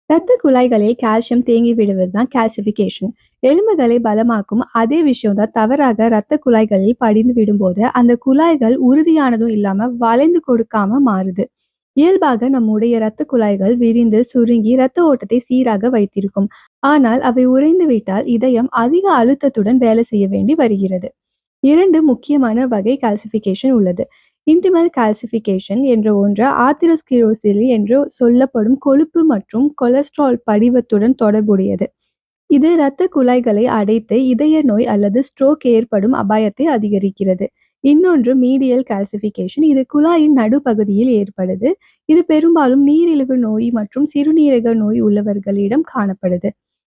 இரத்த குழாய்களில் கால்சியம் தேங்கி விடுவது தான் கால்சிஃபிகேஷன். எலும்புகளை பலமாக்கும் அதே விஷயம் தான் தவறாக இரத்த குழாய்களில் படிந்து விடும்போது அந்த குழாய்கள் உறுதியானதும் இல்லாம வளைந்து கொடுக்காம மாறுது. இயல்பாக நம்முடைய இரத்த குழாய்கள் விரிந்து சுருங்கி இரத்த ஓட்டத்தை சீராக வைத்திருக்கும். ஆனால் அவை உறைந்து விட்டால் இதயம் அதிக அழுத்தத்துடன் வேலை செய்ய வேண்டி வருகிறது. இரண்டு முக்கியமான வகை கால்சிஃபிகேஷன் உள்ளது. இன்டிமல் கால்சிஃபிகேஷன் என்ற ஒன்று ஆத்திரோஸ்கிலரோசிஸ் என்று சொல்லப்படும் கொழுப்பு மற்றும் கொலஸ்ட்ரால் படிவத்துடன் தொடர்புடையது. இது இரத்த குழாய்களை அடைத்து இதய நோய் அல்லது ஸ்ட்ரோக் ஏற்படும் அபாயத்தை அதிகரிக்கிறது. இன்னொன்று மீடியல் கால்சிஃபிகேஷன். இது குழாயின் நடுப்பகுதியில் ஏற்படுது. இது பெரும்பாலும் நீரிழிவு நோய் மற்றும் சிறுநீரக நோய் உள்ளவர்களிடம் காணப்படுது.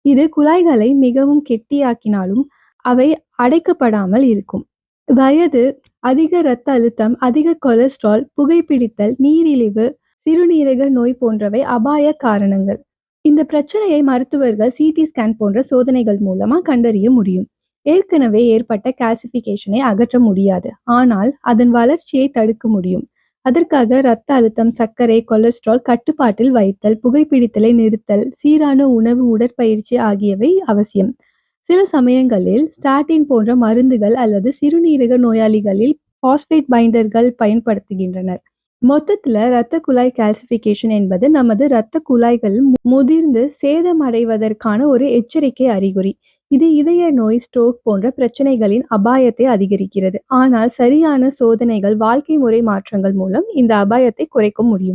இது குழாய்களை மிகவும் கெட்டியாக்கினாலும் அவை அடைக்கப்படாமல் இருக்கும். வயது, அதிக இரத்த அழுத்தம், அதிக கொலஸ்ட்ரால், புகைப்பிடித்தல், நீரிழிவு, சிறுநீரக நோய் போன்றவை அபாய காரணங்கள். இந்த பிரச்சனையை மருத்துவர்கள் சிடி ஸ்கேன் போன்ற சோதனைகள் மூலமா கண்டறிய முடியும். ஏற்கனவே ஏற்பட்ட கால்சிஃபிகேஷனை அகற்ற முடியாது, ஆனால் அதன் வளர்ச்சியை தடுக்க முடியும். அதற்காக இரத்த அழுத்தம், சர்க்கரை, கொலஸ்ட்ரால் கட்டுப்பாட்டில் வைத்தல், புகைப்பிடித்தலை நிறுத்தல், சீரான உணவு, உடற்பயிற்சி ஆகியவை அவசியம். சில சமயங்களில் ஸ்டாட்டின் போன்ற மருந்துகள் அல்லது சிறுநீரக நோயாளிகளில் பாஸ்பேட் பைண்டர்கள் பயன்படுத்துகின்றனர். மொத்தத்துல இரத்த குழாய் கால்சிஃபிகேஷன் என்பது நமது இரத்த குழாய்கள் முதிர்ந்து சேதமடைவதற்கான ஒரு எச்சரிக்கை அறிகுறி. இது இதய நோய், ஸ்ட்ரோக் போன்ற பிரச்சனைகளின் அபாயத்தை அதிகரிக்கிறது. ஆனால் சரியான சோதனைகள், வாழ்க்கை முறை மாற்றங்கள் மூலம் இந்த அபாயத்தை குறைக்க முடியும்.